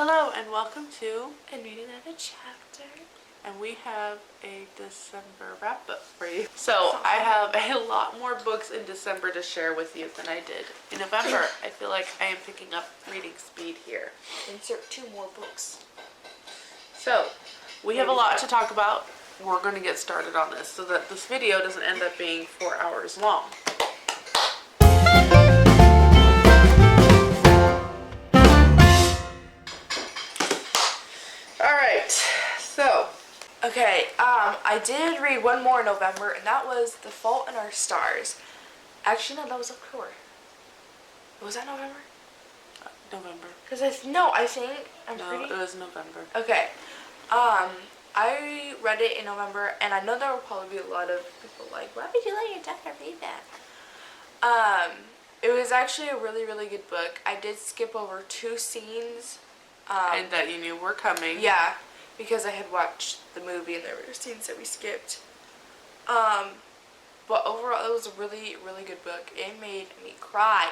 Hello and welcome to, And read another chapter. and we have a December wrap up for you. So I have a lot more books in December to share with you than I did in November. I feel like I am picking up reading speed here. Insert 2 more books. So we have a lot to talk about. We're going to get started on this so that this video doesn't end up being 4 hours long. Okay, I did read one more in November, and that was The Fault in Our Stars. Actually, no, that was October. Was that November? November. Because I think It was November. Okay. I read it in November, and I know there will probably be a lot of people like, why would you let your daughter read that? It was actually a really, really good book. I did skip over 2 scenes. And that you knew were coming. Yeah, because I had watched the movie and there were scenes that we skipped. But overall, it was a really, really good book. It made me cry.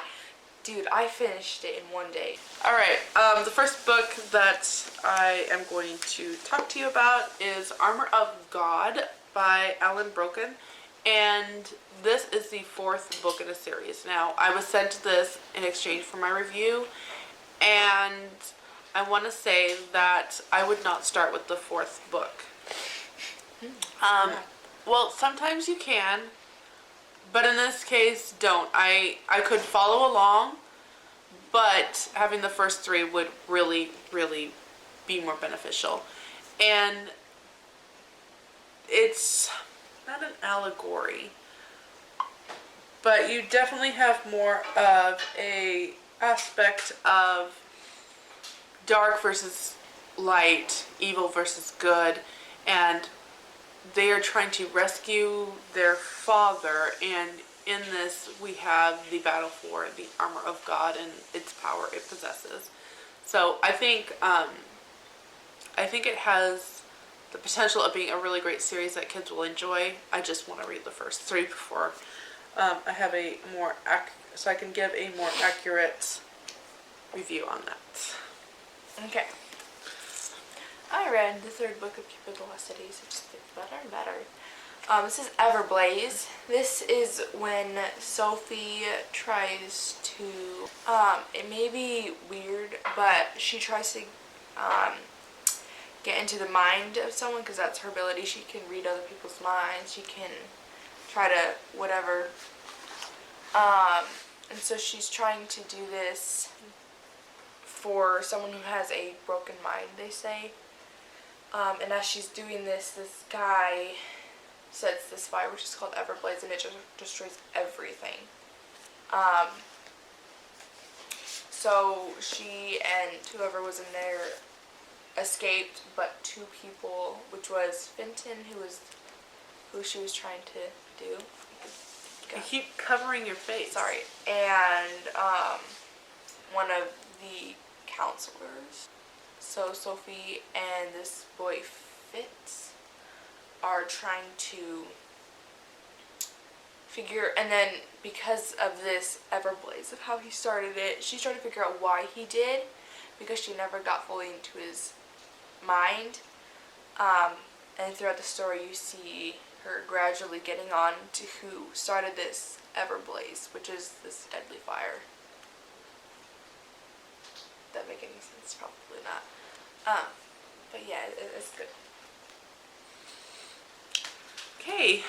Dude, I finished it in one day. Alright, the first book that I am going to talk to you about is Armor of God by Alan Broken. And this is the 4th book in a series. Now, I was sent this in exchange for my review, and I want to say that I would not start with the 4th book. Well, sometimes you can, but in this case, don't. I could follow along, but having the first 3 would really, really be more beneficial. And it's not an allegory, but you definitely have more of a aspect of dark versus light, evil versus good, and they are trying to rescue their father, and in this we have the battle for the armor of God and its power it possesses. So I think it has the potential of being a really great series that kids will enjoy. I just want to read the first 3 before I have a more so I can give a more accurate review on that. Okay. I read the 3rd book of Cupid Velocities. It just gets better and better. This is Everblaze. This is when Sophie tries to, it may be weird, but she tries to get into the mind of someone because that's her ability. She can read other people's minds. She can try to whatever. And so she's trying to do this for someone who has a broken mind, they say. And as she's doing this, this guy sets this fire, which is called Everblaze, and it just destroys everything. So she and whoever was in there escaped, but 2 people, which was Fenton, who she was trying to do. You keep covering your face. Sorry. And one of the counselors. So Sophie and this boy Fitz are trying to figure, and then because of this Everblaze, of how he started it, she's trying to figure out why he did, because she never got fully into his mind. And throughout the story you see her gradually getting on to who started this Everblaze, which is this deadly fire. That make any sense? Probably not. But yeah, it's good. Okay.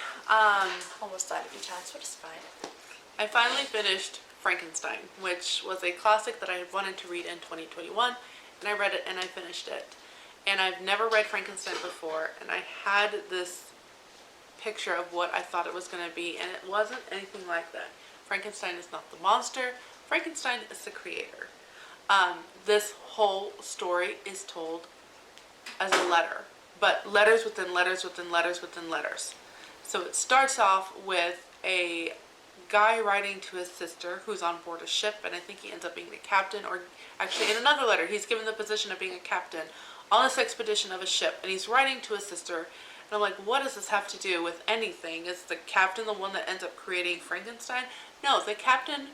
Almost died a few times, but it's fine. I finally finished Frankenstein, which was a classic that I had wanted to read in 2021, and I read it and I finished it. And I've never read Frankenstein before, and I had this picture of what I thought it was going to be, and it wasn't anything like that. Frankenstein is not the monster. Frankenstein is the creator. This whole story is told as a letter, but letters within letters within letters within letters. So it starts off with a guy writing to his sister who's on board a ship, and I think he ends up being the captain, or actually in another letter he's given the position of being a captain on this expedition of a ship, and he's writing to his sister, and I'm like, what does this have to do with anything? Is the captain the one that ends up creating Frankenstein? No, the captain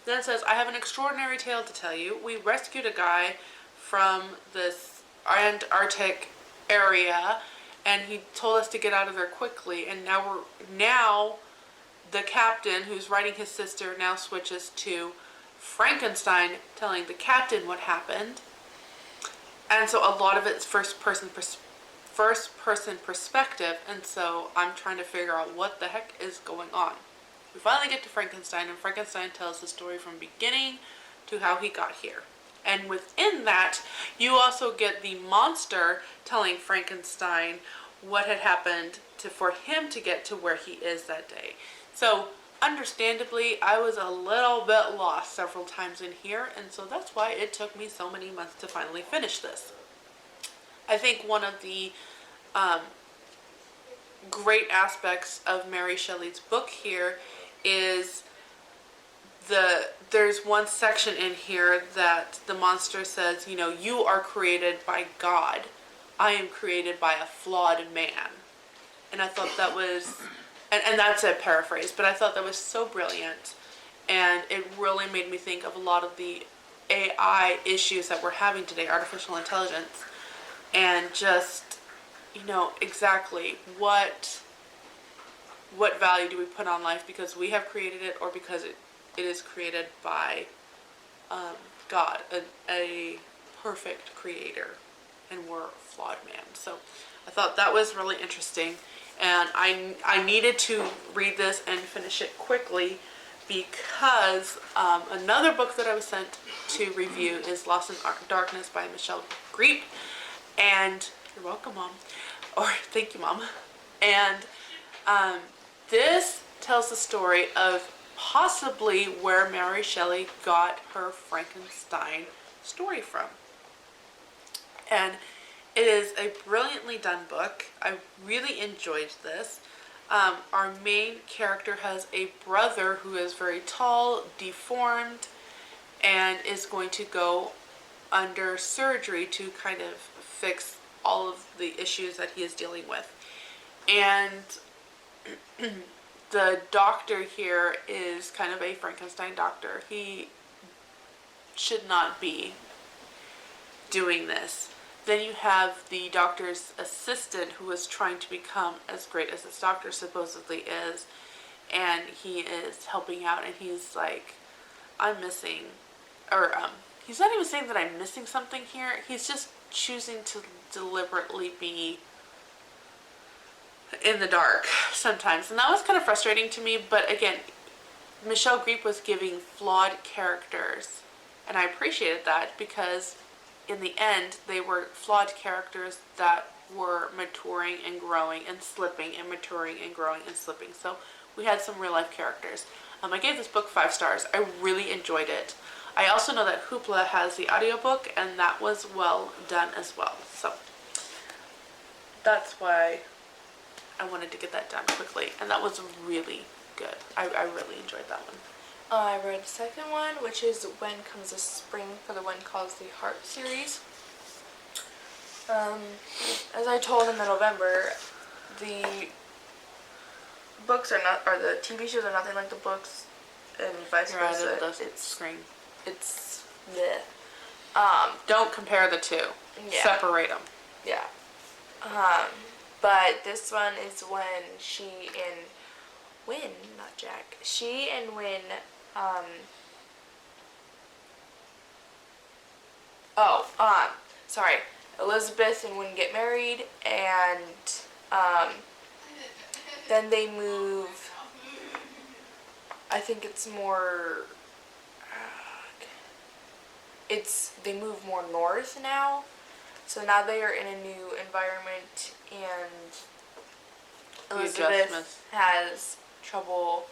then says, I have an extraordinary tale to tell you. We rescued a guy from this Antarctic area, and he told us to get out of there quickly. And now the captain who's writing his sister now switches to Frankenstein telling the captain what happened. And so a lot of it's first person perspective, and so I'm trying to figure out what the heck is going on. We finally get to Frankenstein, and Frankenstein tells the story from beginning to how he got here. And within that, you also get the monster telling Frankenstein what had happened for him to get to where he is that day. So understandably, I was a little bit lost several times in here, and so that's why it took me so many months to finally finish this. I think one of the great aspects of Mary Shelley's book here is there's one section in here that the monster says, you know, you are created by God. I am created by a flawed man. And I thought that was, and that's a paraphrase, but I thought that was so brilliant. And it really made me think of a lot of the AI issues that we're having today, artificial intelligence, and just, you know, exactly what value do we put on life because we have created it, or because it is created by God, a perfect creator, and we're a flawed man. So I thought that was really interesting, and I needed to read this and finish it quickly because another book that I was sent to review is Lost in Darkness by Michelle Greep, and you're welcome, Mom, or thank you, Mom. And this tells the story of possibly where Mary Shelley got her Frankenstein story from. And it is a brilliantly done book. I really enjoyed this. Our main character has a brother who is very tall, deformed, and is going to go under surgery to kind of fix all of the issues that he is dealing with. And the doctor here is kind of a Frankenstein doctor. He should not be doing this. Then you have the doctor's assistant who is trying to become as great as this doctor supposedly is, and he is helping out, and he's like, I'm missing, or he's not even saying that I'm missing something here. He's just choosing to deliberately be in the dark sometimes, and that was kind of frustrating to me. But again, Michelle Greep was giving flawed characters, and I appreciated that because in the end they were flawed characters that were maturing and growing and slipping, and maturing and growing and slipping. So we had some real life characters. I gave this book 5 stars. I really enjoyed it. I also know that Hoopla has the audiobook, and that was well done as well. So that's why I wanted to get that done quickly, and that was really good. I really enjoyed that one. I read the second one, which is When Comes the Spring, for the One Calls the Heart series. As I told in the November, the books are not, or the TV shows are nothing like the books, and vice versa. It's bleh. Don't compare the two. Yeah. Separate them. Yeah. But this one is when she and Win, sorry, Elizabeth and Win get married, and then they move, I think it's more, they move more north now. So now they are in a new environment, and Elizabeth has trouble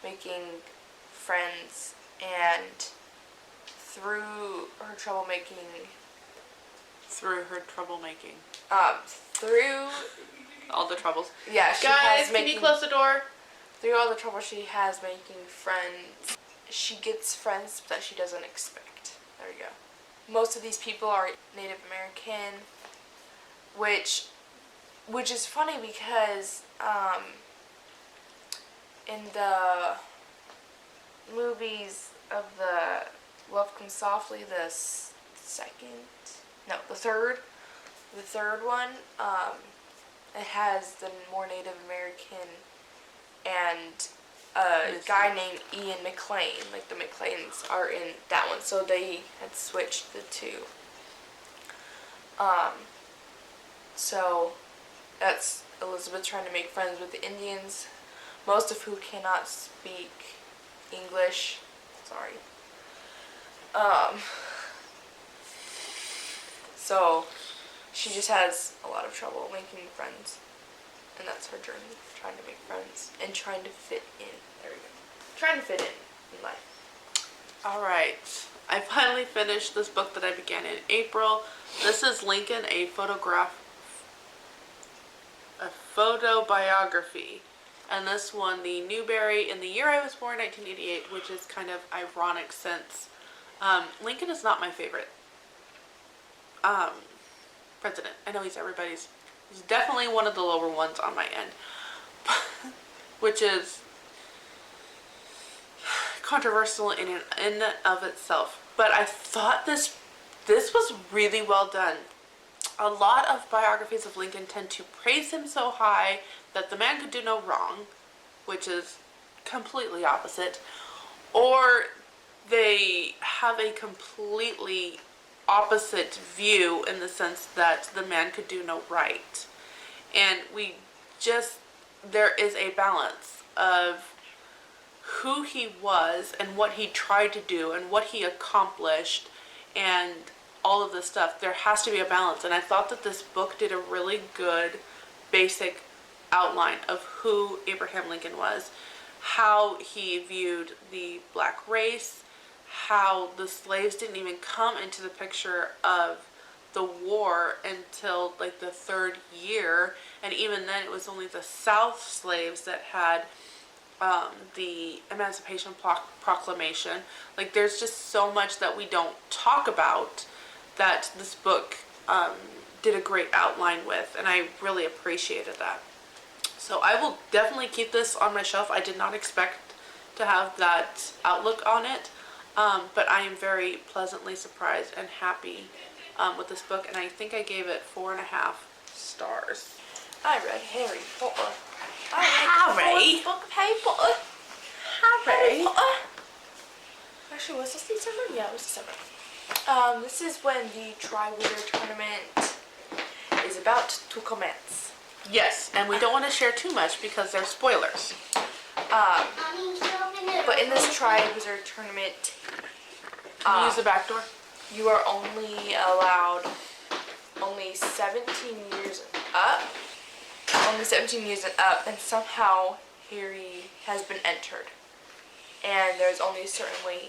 making friends, and through her troublemaking, Through all the troubles. Yeah, Guys, can you close the door? Through all the trouble she has making friends, she gets friends that she doesn't expect. There you go. Most of these people are Native American, which is funny because in the movies of the Love Comes Softly, the second no, the third one, it has the more Native American and a guy named Ian McLean. Like, the McLeans are in that one, so they had switched the two. So that's Elizabeth trying to make friends with the Indians, most of who cannot speak English. Sorry. So she just has a lot of trouble making friends, and that's her journey, trying to make friends and trying to fit in. There we go. Trying to fit in life. All right. I finally finished this book that I began in April. This is Lincoln, a photo biography. And this won the Newbery in the year I was born, 1988, which is kind of ironic since Lincoln is not my favorite president. I know he's definitely one of the lower ones on my end, which is controversial in and of itself. But I thought this was really well done. A lot of biographies of Lincoln tend to praise him so high that the man could do no wrong, which is completely opposite, or they have a completely opposite view in the sense that the man could do no right. And there is a balance of who he was and what he tried to do and what he accomplished and all of this stuff. There has to be a balance, and I thought that this book did a really good basic outline of who Abraham Lincoln was, how he viewed the black race, how the slaves didn't even come into the picture of the war until like the third year, and even then it was only the South slaves that had the Emancipation Proclamation. Like, there's just so much that we don't talk about that this book did a great outline with, and I really appreciated that. So I will definitely keep this on my shelf. I did not expect to have that outlook on it, but I am very pleasantly surprised and happy with this book, and I think I gave it 4.5 stars. I read Harry Potter. Harry? The book of Harry Potter. Harry? Actually, was this December? Yeah, it was December. This is when the Tri-Winner Tournament is about to commence. Yes, and we don't want to share too much because they're spoilers. But in this Tri-Wizard Tournament, Can you use the back door? you are only allowed 17 years and up. Only 17 years and up, and somehow Harry has been entered. And there's only a certain way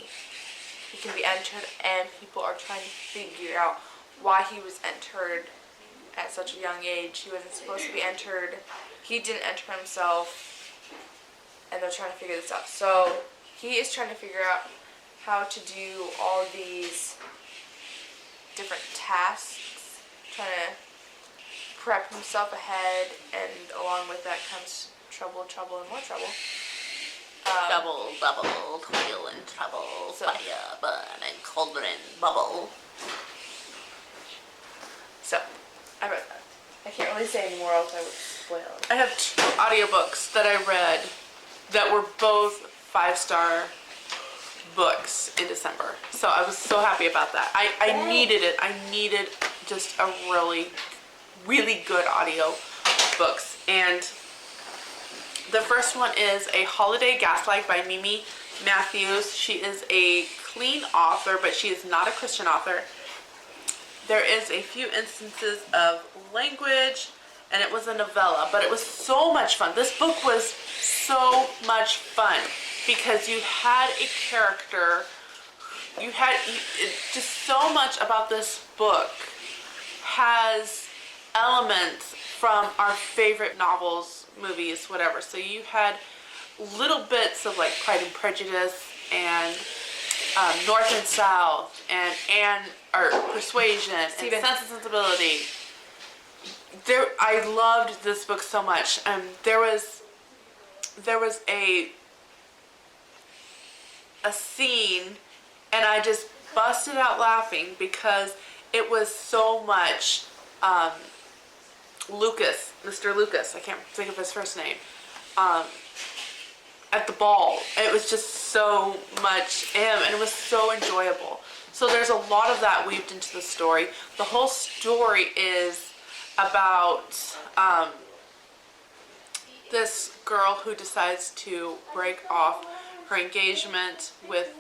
he can be entered, and people are trying to figure out why he was entered at such a young age. He wasn't supposed to be entered. He didn't enter himself, and they're trying to figure this out. So he is trying to figure out how to do all these different tasks, trying to prep himself ahead, and along with that comes trouble, and more trouble. Double, toil and trouble, So- fire, burn, and cauldron, bubble. So, I read that. I can't really say any more else, I would spoil it. I have 2 audiobooks that I read that were both 5-star books in December. So I was so happy about that. I needed it. I needed just a really, really good audio books. And the first one is A Holiday Gaslight by Mimi Matthews. She is a clean author, but she is not a Christian author. There is a few instances of language, and it was a novella, but it was so much fun. This book was so much fun because you had a character, just so much about this book has elements from our favorite novels, movies, whatever. So you had little bits of like Pride and Prejudice and North and South and Persuasion and Sense and Sensibility. I loved this book so much. There was a scene, and I just busted out laughing because it was so much Lucas, Mr. Lucas, I can't think of his first name, at the ball. It was just so much him, and it was so enjoyable. So there's a lot of that weaved into the story. The whole story is about this girl who decides to break off her engagement with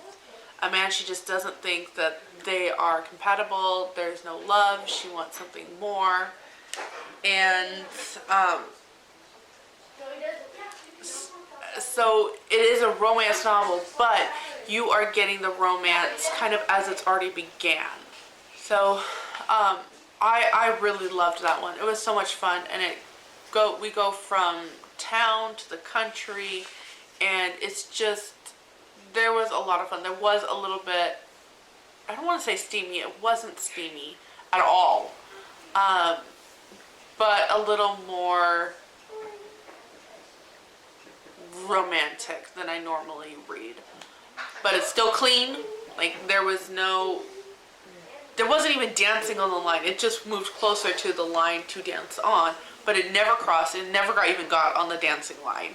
a man she just doesn't think that they are compatible. There's no love. She wants something more. And so it is a romance novel, but you are getting the romance kind of as it's already began. So I really loved that one. It was so much fun, and we go from town to the country, and it's just, there was a lot of fun. There was a little bit, I don't want to say steamy, it wasn't steamy at all, but a little more romantic than I normally read. But it's still clean. Like, there wasn't even dancing on the line. It just moved closer to the line to dance on, but it never crossed. It never got on the dancing line.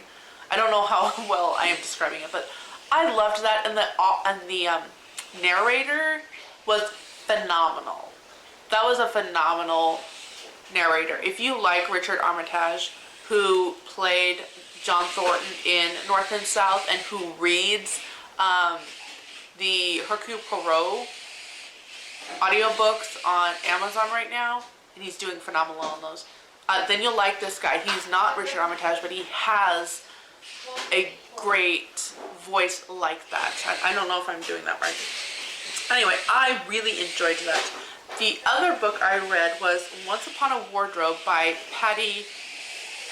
I don't know how well I am describing it, but I loved that, and the narrator was phenomenal. That was a phenomenal narrator. If you like Richard Armitage, who played John Thornton in North and South, and who reads the Hercule Poirot audiobooks on Amazon right now, and he's doing phenomenal on those, then you'll like this guy. He's not Richard Armitage, but he has a great voice like that. I don't know if I'm doing that right. Anyway, I really enjoyed that. The other book I read was Once Upon a Wardrobe by Patty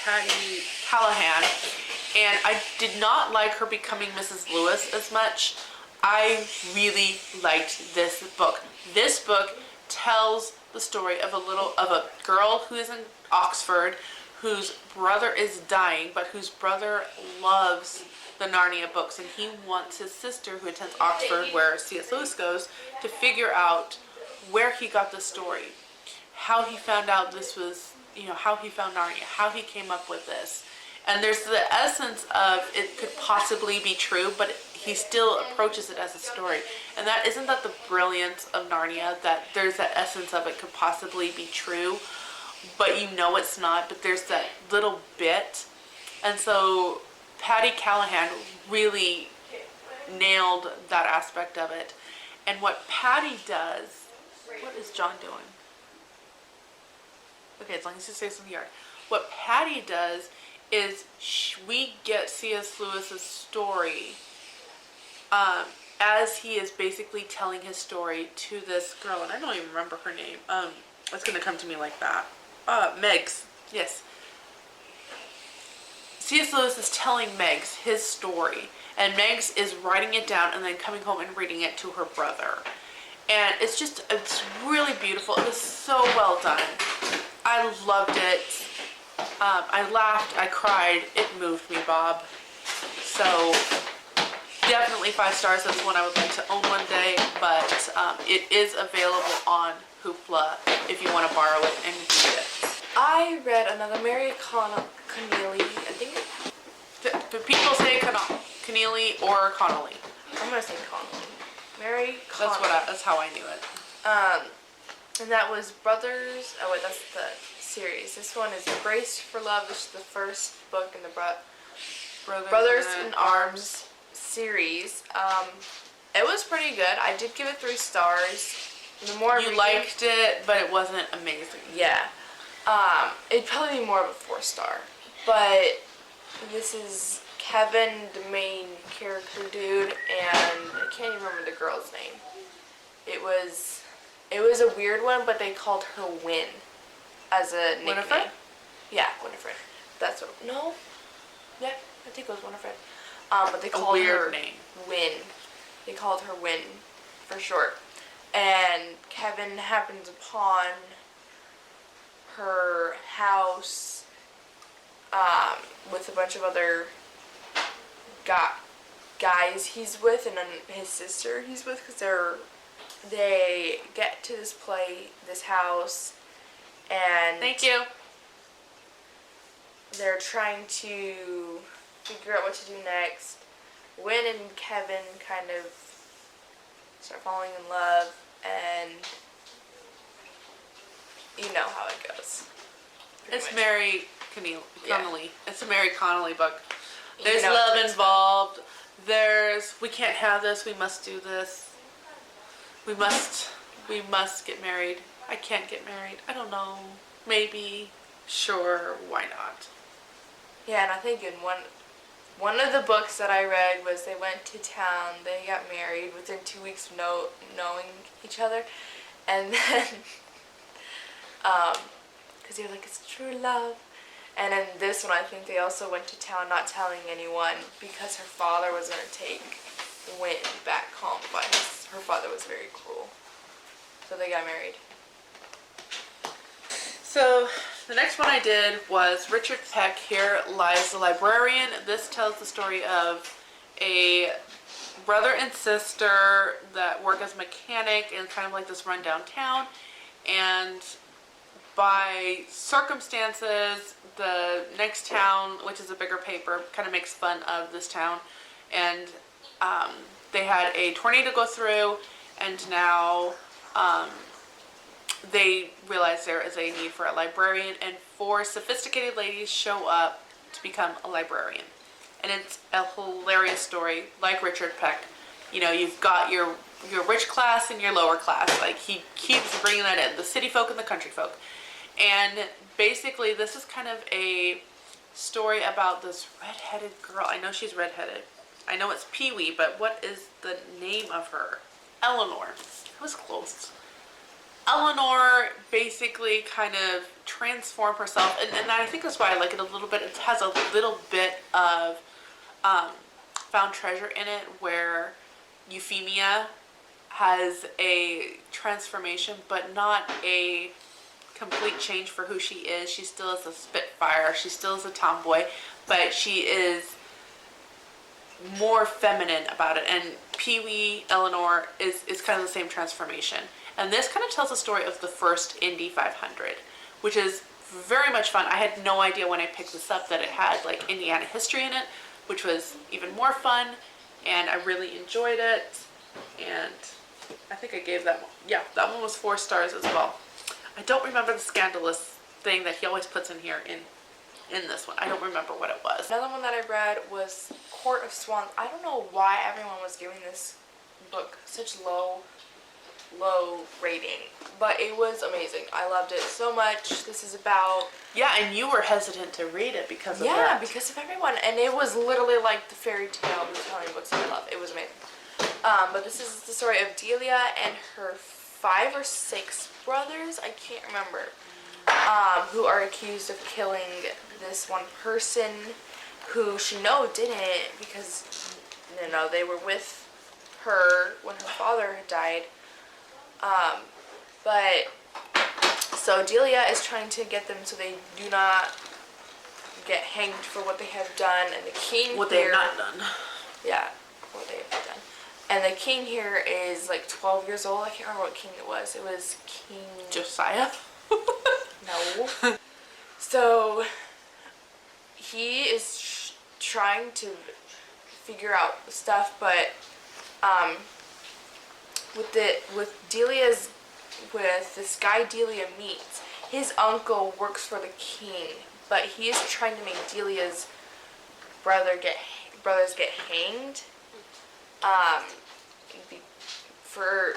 Callahan, and I did not like her Becoming Mrs. Lewis as much. I really liked this book. This book tells the story of a girl who is in Oxford, whose brother is dying, but whose brother loves the Narnia books, and he wants his sister, who attends Oxford, where C.S. Lewis goes, to figure out where he got the story, how he found out this was, how he found Narnia, how he came up with this. And there's the essence of it could possibly be true, but he still approaches it as a story. And isn't that the brilliance of Narnia, that there's that essence of it could possibly be true, but it's not, but there's that little bit. And so Patty Callahan really nailed that aspect of it. And what Patty does, what is John doing? Okay, as long as he stays in the yard. What Patty does is we get C.S. Lewis's story as he is basically telling his story to this girl, and I don't even remember her name. It's going to come to me like that. Megs, yes. C.S. Lewis is telling Megs his story, and Megs is writing it down and then coming home and reading it to her brother. And it's really beautiful. It was so well done. I loved it. I laughed, I cried, it moved me, Bob. So definitely 5 stars. That's one I would like to own one day, but it is available on Hoopla if you want to borrow it and read it. I read another Mary Connelly, I think. The people say Connelly or Connolly. I'm gonna say Connelly. Mary Connelly. That's how I knew it. And that was Brothers. Oh wait, that's the series. This one is Braced for Love. This is the first book in the Brothers in Arms series. It was pretty good. I did give it 3 stars. The more you liked it, but it wasn't amazing. Yeah. It'd probably be more of a 4-star. But this is Kevin, the main character dude, and I can't even remember the girl's name. It was a weird one, but they called her Win as a nickname. Winifred? Yeah, Winifred. That's what. No. Yeah, I think it was Winifred. But they called her name. Win. They called her Win for short. And Kevin happens upon her house with a bunch of other guys he's with, and then his sister he's with, because they're they get to this house, and Thank you. they're trying to figure out what to do next. Wynn and Kevin kind of start falling in love, and you know how it goes. It's much. Mary Yeah. Connolly. It's a Mary Connolly book. You There's know what to love expect. involved. There's, we can't have this. We must do this. We must get married. I can't get married. I don't know. Maybe. Sure. Why not? Yeah, and I think in one of the books that I read was they went to town, they got married within 2 weeks of knowing each other, and then because you're like, it's true love. And in this one, I think they also went to town not telling anyone because her father was going to take Wynn back home, but her father was very cruel. So they got married. So the next one I did was Richard Peck, Here Lies the Librarian. This tells the story of a brother and sister that work as mechanic in kind of like this rundown town, and by circumstances the next town, which is a bigger paper, kind of makes fun of this town, and they had a tornado go through, and now they realize there is a need for a librarian, and 4 sophisticated ladies show up to become a librarian. And it's a hilarious story, like Richard Peck. You know, you've got your rich class and your lower class. Like, he keeps bringing that in, the city folk and the country folk. And basically, this is kind of a story about this redheaded girl. I know she's redheaded. I know it's Pee-wee, but what is the name of her? Eleanor. I was close. Eleanor basically kind of transformed herself, and I think that's why I like it a little bit. It has a little bit of found treasure in it, where Euphemia has a transformation, but not a complete change for who she is. She still is a spitfire. She still is a tomboy, but she is more feminine about it. And Pee-wee, Eleanor, is kind of the same transformation. And this kind of tells the story of the first Indy 500, which is very much fun. I had no idea when I picked this up that it had like Indiana history in it, which was even more fun, and I really enjoyed it. And I think I gave that one, yeah, that one was 4 stars as well. I don't remember the scandalous thing that he always puts in here in this one. I don't remember what it was. Another one that I read was Court of Swans. I don't know why everyone was giving this book such low rating, but it was amazing. I loved it so much. This is about... Yeah, and you were hesitant to read it because of that. Yeah, because of everyone. And it was literally like the fairy tale retelling books that I love. It was amazing. But this is the story of Delia and her 5 or 6 brothers, I can't remember, who are accused of killing this one person who she didn't, because they were with her when her father had died. But so Delia is trying to get them so they do not get hanged for what they have done, and the king What they have not done. Yeah, what they have done. And the king here is like 12 years old. I can't remember what king it was. It was King Josiah? No. So he is trying to figure out stuff, but with this guy Delia meets, his uncle works for the king, but he is trying to make Delia's brothers get hanged for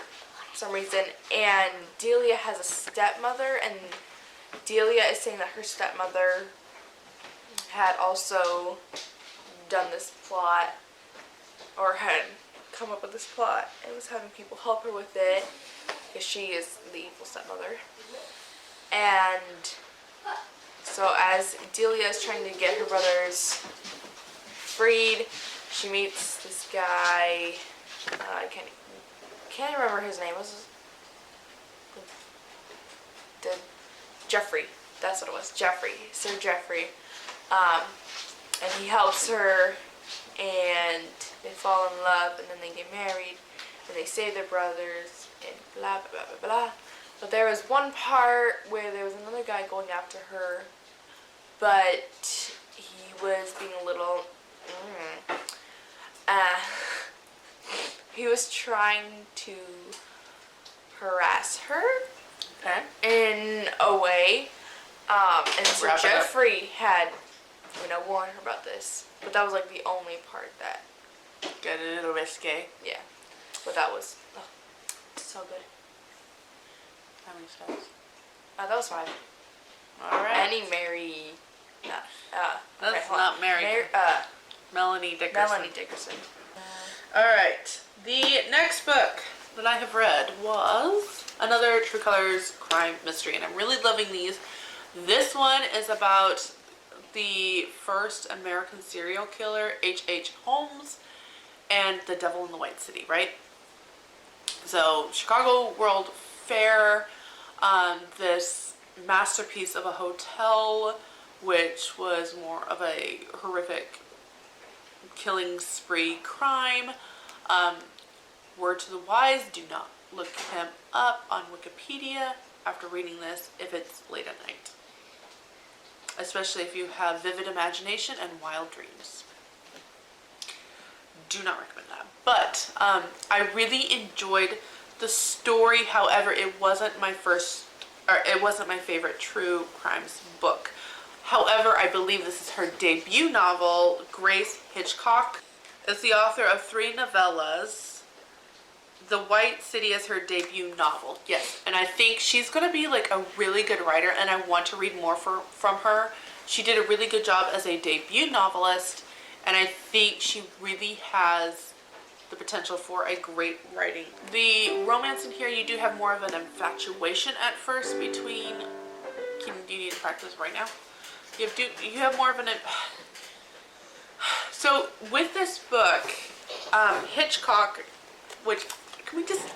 some reason. And Delia has a stepmother, and Delia is saying that her stepmother had also done this plot, or had come up with this plot, and was having people help her with it, because she is the evil stepmother. And so as Delia is trying to get her brothers freed, she meets this guy, I can't remember his name. Jeffrey. That's what it was. Jeffrey. Sir Jeffrey. And he helps her, and they fall in love, and then they get married, and they save their brothers. and blah, blah, blah, blah, blah. But there was one part where there was another guy going after her, but he was being a little, he was trying to harass her Okay. in a way. And so Wrap it up. Jeffrey had, warned her about this. But that was like the only part that, Get a little risque. yeah. But that was so good. How many stars? That was 5. Alright. Annie Mary. That's not Mary. Melanie Dickerson. Melanie Dickerson. Alright. The next book that I have read was another True Colors crime mystery, and I'm really loving these. This one is about the first American serial killer, H.H. Holmes, and the Devil in the White City, right? So, Chicago World Fair, this masterpiece of a hotel, which was more of a horrific killing spree crime. Word to the wise, do not look him up on Wikipedia after reading this if it's late at night. Especially if you have vivid imagination and wild dreams. Do not recommend that. But I really enjoyed the story. However, it wasn't my favorite true crimes book. However, I believe this is her debut novel. Grace Hitchcock is the author of 3 novellas. The White City is her debut novel. Yes, and I think she's going to be like a really good writer, and I want to read more from her. She did a really good job as a debut novelist, and I think she really has the potential for a great writing. The romance in here, you do have more of an infatuation at first between... Do you need to practice right now? You have more of an... So, with this book, Hitchcock, which... Can we just,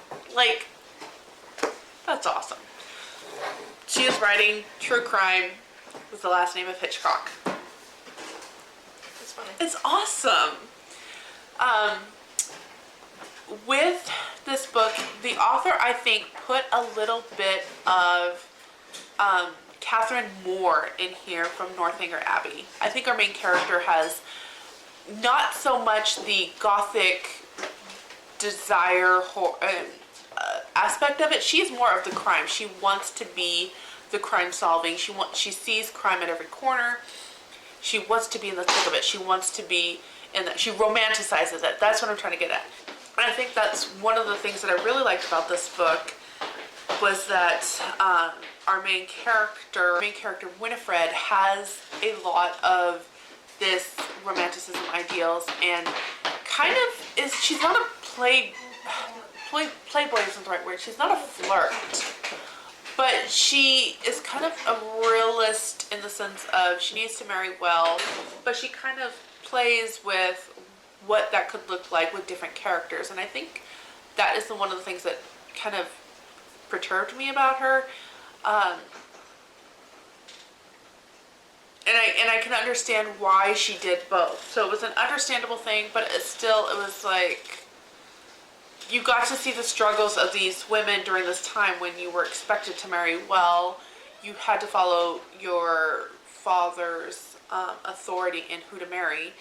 that's awesome. She is writing true crime with the last name of Hitchcock. It's funny. It's awesome. With this book, the author, I think, put a little bit of Catherine Moore in here from Northanger Abbey. I think our main character has not so much the gothic desire aspect of it. She's more of the crime. She wants to be the crime solving. She sees crime at every corner. She wants to be in the thick of it. She wants to be in that. She romanticizes it. That's what I'm trying to get at. And I think that's one of the things that I really liked about this book was that our main character Winifred, has a lot of this romanticism ideals, and kind of is, she's not a playboy isn't the right word. She's not a flirt, but she is kind of a realist in the sense of she needs to marry well, but she kind of plays with what that could look like with different characters. And I think that is one of the things that kind of perturbed me about her. And I can understand why she did both. So it was an understandable thing, but it was like, you got to see the struggles of these women during this time when you were expected to marry well. You had to follow your father's authority in who to marry,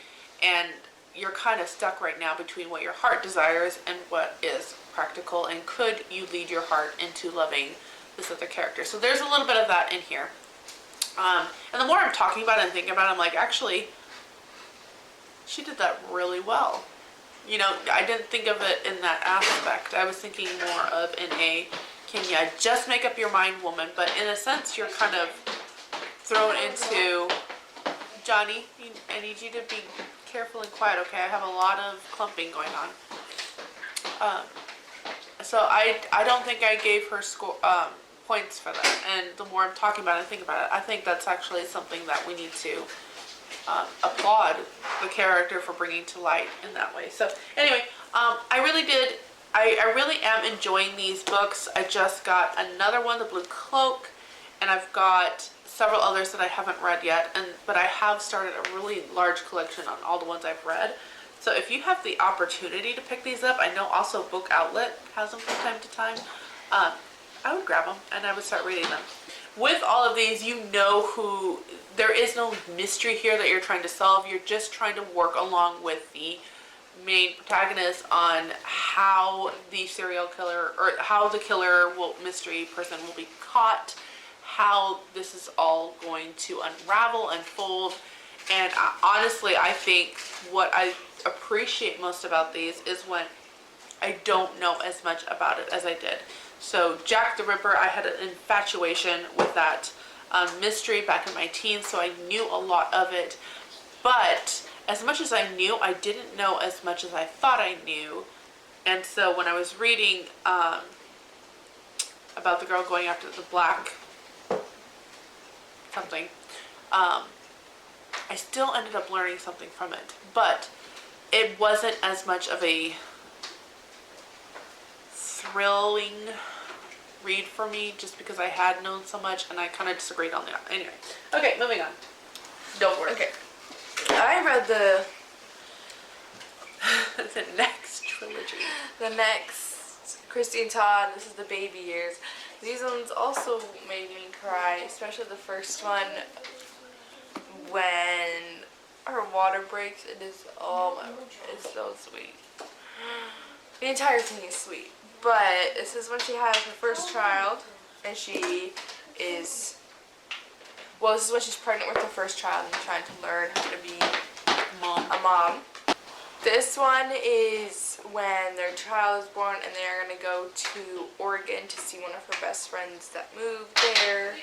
and you're kind of stuck right now between what your heart desires and what is practical, and could you lead your heart into loving this other character. So there's a little bit of that in here. And the more I'm talking about it and thinking about it, I'm like, actually, she did that really well. You know, I didn't think of it in that aspect. I was thinking more of in a, can you just make up your mind woman? But in a sense, you're kind of thrown into, Johnny, I need you to be careful and quiet, okay? I have a lot of clumping going on. So I don't think I gave her points for that. And the more I'm talking about it and thinking about it, I think that's actually something that we need to applaud the character for bringing to light in that way. So anyway, I really am enjoying these books. I just got another one, The Blue Cloak, and I've got several others that I haven't read yet, but I have started a really large collection on all the ones I've read. So if you have the opportunity to pick these up, I know also Book Outlet has them from time to time. I would grab them and I would start reading them. With all of these, you know who, there is no mystery here that you're trying to solve. You're just trying to work along with the main protagonist on how the serial killer, or how the killer mystery person will be caught, how this is all going to unravel, unfold. And honestly, I think what I appreciate most about these is when I don't know as much about it as I did. So Jack the Ripper, I had an infatuation with that mystery back in my teens, so I knew a lot of it. But as much as I knew, I didn't know as much as I thought I knew. And so when I was reading about the girl going after the black something, I still ended up learning something from it. But it wasn't as much of a thrilling read for me, just because I had known so much and I kind of disagreed on that. Anyway, okay, moving on. Don't worry. Okay. I read the next trilogy. The next Christy and Todd. This is the baby years. These ones also made me cry, especially the first one when her water breaks. It is, oh my god, it's so sweet. The entire thing is sweet. But this is when she has her first child, and she is, well, this is when she's pregnant with her first child and trying to learn how to be a mom. This one is when their child is born and they're going to go to Oregon to see one of her best friends that moved there.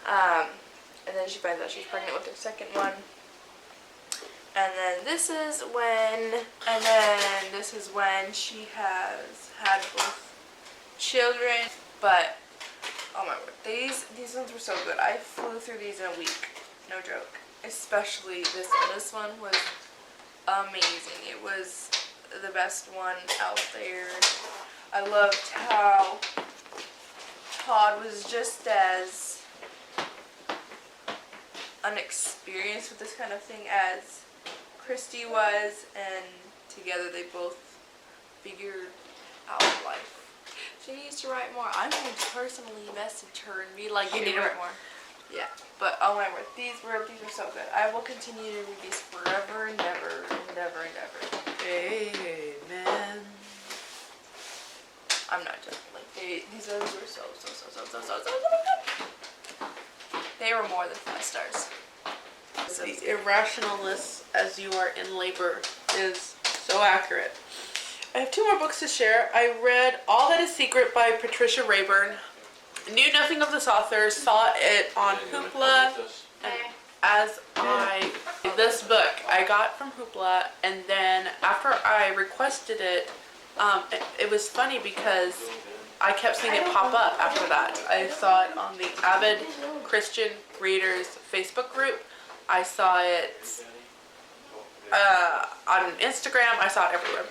And then she finds out she's pregnant with her second one. And then this is when she has had both children. But oh my word, these ones were so good. I flew through these in a week, no joke. Especially this one. This one was amazing. It was the best one out there. I loved how Todd was just as unexperienced with this kind of thing as Christy was, and together they both figured out life. She needs to write more. I'm going to personally message her and be like, you need to write more. Yeah, but oh my word, these were so good. I will continue to read these forever and ever and ever and ever. Amen. I'm not joking. Like these ones were so good. They were more than 5 stars. The irrationalness as you are in labor is so accurate. I have 2 more books to share. I read All That Is Secret by Patricia Rayburn. Knew nothing of this author, saw it on Hoopla, and this book I got from Hoopla, and then after I requested it, it was funny because I kept seeing it pop up after that. I saw it on the Avid Christian Readers Facebook group. I saw it on Instagram. I saw it everywhere.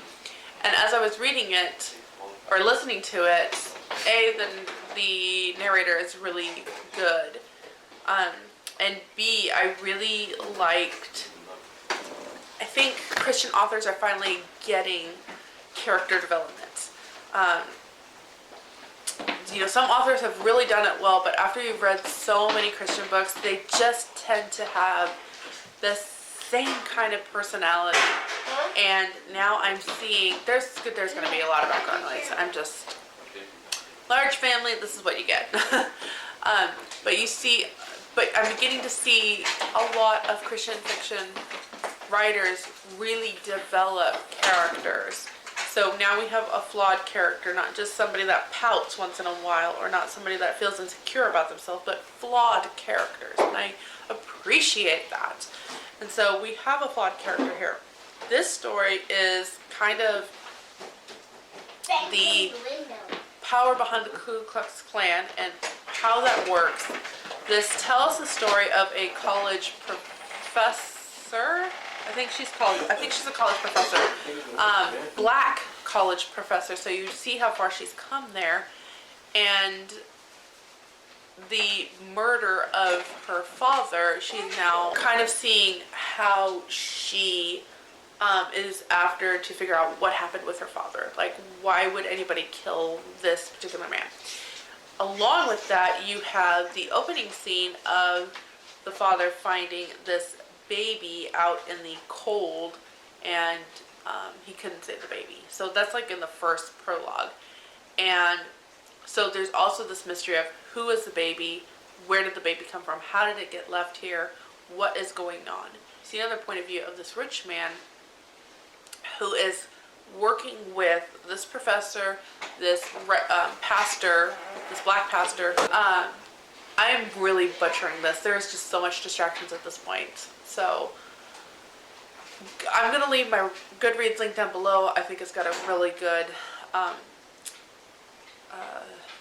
And as I was reading it, or listening to it, the narrator is really good. And B, I really liked, I think Christian authors are finally getting character development. Some authors have really done it well, but after you've read so many Christian books, they just tend to have the same kind of personality. And now I'm seeing, there's going to be a lot of background noise. I'm just, large family, this is what you get. But I'm beginning to see a lot of Christian fiction writers really develop characters. So now we have a flawed character, not just somebody that pouts once in a while, or not somebody that feels insecure about themselves, but flawed characters. And I appreciate that. And so we have a flawed character here. This story is kind of the power behind the Ku Klux Klan and how that works. This tells the story of a college professor. I think she's a college professor, black college professor. So you see how far she's come there, and the murder of her father. She's now kind of seeing how she is after to figure out what happened with her father. Like, why would anybody kill this particular man? Along with that, you have the opening scene of the father finding this baby out in the cold, and he couldn't save the baby. So that's like in the first prologue. And so there's also this mystery of who is the baby, where did the baby come from, how did it get left here, what is going on. See another point of view of this rich man who is working with this professor, this pastor, this black pastor. I am really butchering this. There's just so much distractions at this point. So I'm going to leave my Goodreads link down below. I think it's got a really good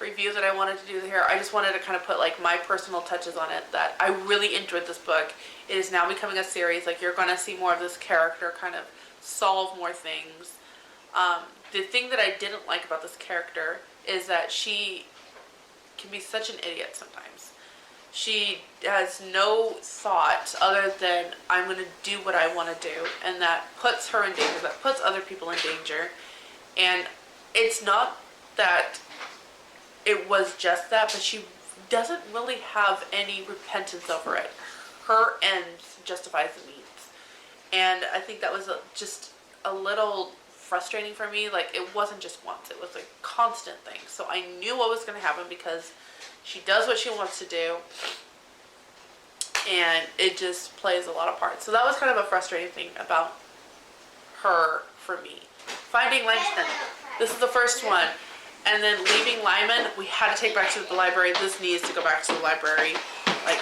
review that I wanted to do here. I just wanted to kind of put like my personal touches on it, that I really enjoyed this book. It is now becoming a series. Like, you're going to see more of this character kind of solve more things. The thing that I didn't like about this character is that she can be such an idiot sometimes. She has no thought other than, I'm going to do what I want to do, and that puts her in danger, that puts other people in danger. And it's not that it was just that, but she doesn't really have any repentance over it. Her ends justifies the means. And I think that was just a little frustrating for me. Like, it wasn't just once, it was a constant thing. So I knew what was going to happen because she does what she wants to do, and it just plays a lot of parts. So that was kind of a frustrating thing about her for me. Finding Langston, this is the first one. And then leaving Lyman, we had to take back to the library. This needs to go back to the library. Like,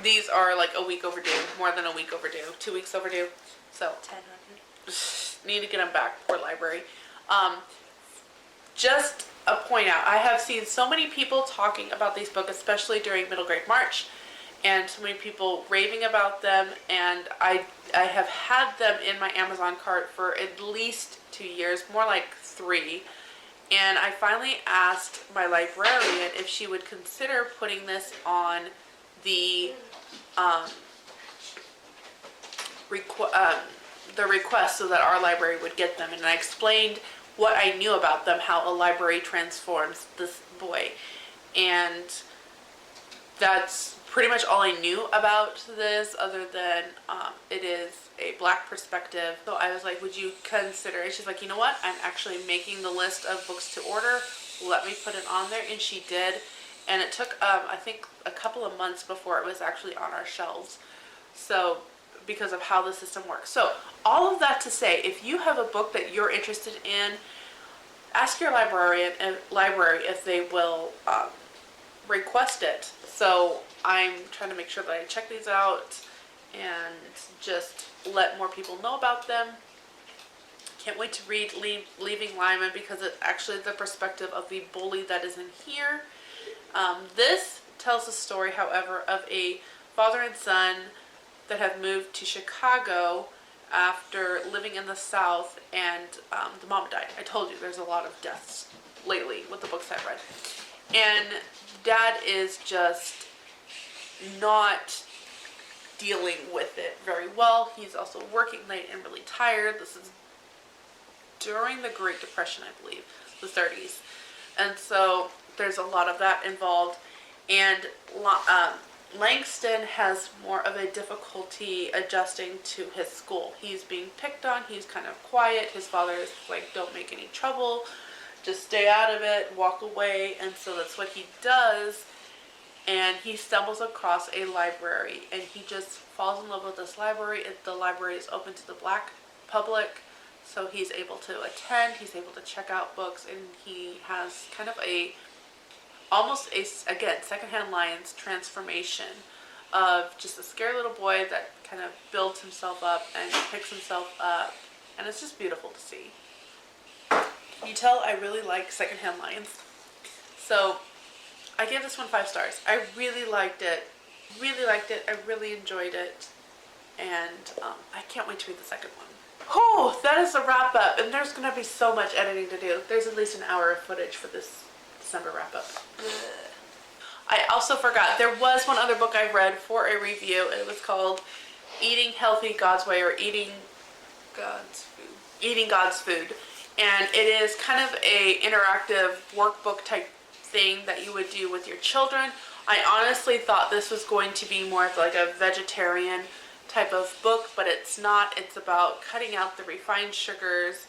these are like a week overdue, more than a week overdue, 2 weeks overdue. So 1000. Need to get them back, poor library. Just a point out, I have seen so many people talking about these books, especially during Middle Grade March, and so many people raving about them, and I have had them in my Amazon cart for at least 2 years, more like 3. And I finally asked my librarian if she would consider putting this on the request so that our library would get them. And I explained what I knew about them, how a library transforms this boy. And that's pretty much all I knew about this, other than it is a black perspective. So I was like, would you consider it? She's like, you know what? I'm actually making the list of books to order. Let me put it on there. And she did. And it took, I think, a couple of months before it was actually on our shelves. So, because of how the system works. So, all of that to say, if you have a book that you're interested in, ask your library if they will request it. So, I'm trying to make sure that I check these out and just let more people know about them. Can't wait to read Leaving Lyman, because it's actually the perspective of the bully that is in here. This tells the story, however, of a father and son that have moved to Chicago after living in the South, and the mom died. I told you there's a lot of deaths lately with the books I've read. And dad is just not dealing with it very well. He's also working late and really tired. This is during the Great Depression, I believe, the 30s. And so there's a lot of that involved. And Langston has more of a difficulty adjusting to his school. He's being picked on. He's kind of quiet. His father is like, don't make any trouble. Just stay out of it. Walk away. And so that's what he does. And he stumbles across a library, and he just falls in love with this library. The library is open to the black public, so he's able to attend, he's able to check out books, and he has kind of almost a, again, Secondhand Lions transformation of just a scary little boy that kind of builds himself up and picks himself up, and it's just beautiful to see. Can you tell I really like Secondhand Lions? So I gave this one 5 stars. I really liked it. I really enjoyed it. And I can't wait to read the second one. Oh, that is a wrap up. And there's going to be so much editing to do. There's at least an hour of footage for this December wrap up. I also forgot, there was one other book I read for a review. It was called Eating Healthy God's Way, or Eating God's food. Eating God's Food. And it is kind of a interactive workbook type thing that you would do with your children. I honestly thought this was going to be more of like a vegetarian type of book, but it's not. It's about cutting out the refined sugars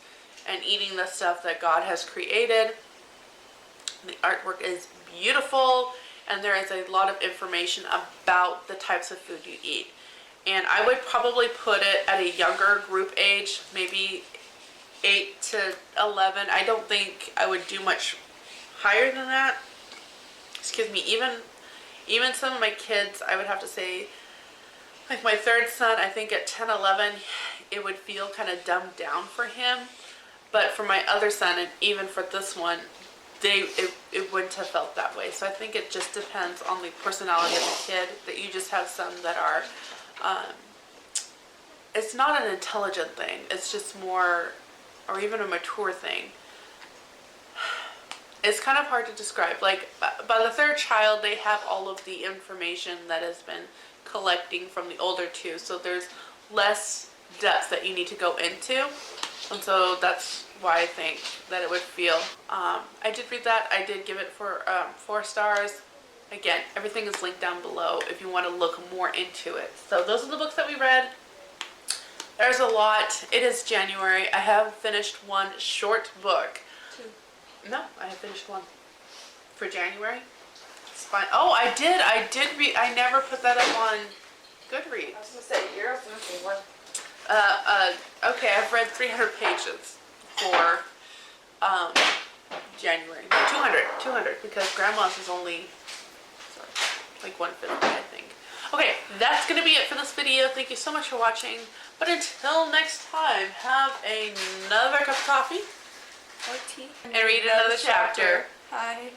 and eating the stuff that God has created. The artwork is beautiful, and there is a lot of information about the types of food you eat. And I would probably put it at a younger group age, maybe 8 to 11. I don't think I would do much higher than that. Excuse me, even some of my kids, I would have to say, like my third son, I think at 10, 11, it would feel kind of dumbed down for him. But for my other son, and even for this one, it wouldn't have felt that way. So I think it just depends on the personality of the kid, that you just have some that are, it's not an intelligent thing. It's just more, or even a mature thing. It's kind of hard to describe. Like by the third child, they have all of the information that has been collecting from the older two. So there's less depth that you need to go into. And so that's why I think that it would feel. I did read that. I did give it 4 stars. Again, everything is linked down below if you want to look more into it. So those are the books that we read. There's a lot. It is January. I have finished one short book. 2. No, I have finished one for January. It's fine. Oh, I did read. I never put that up on Goodreads. I was gonna say you're missing one. Okay, I've read 300 pages for January. No, 200 because Grandma's is only like 150, I think. Okay, that's gonna be it for this video. Thank you so much for watching. But until next time, have another cup of coffee Or tea. and read another chapter. Hi.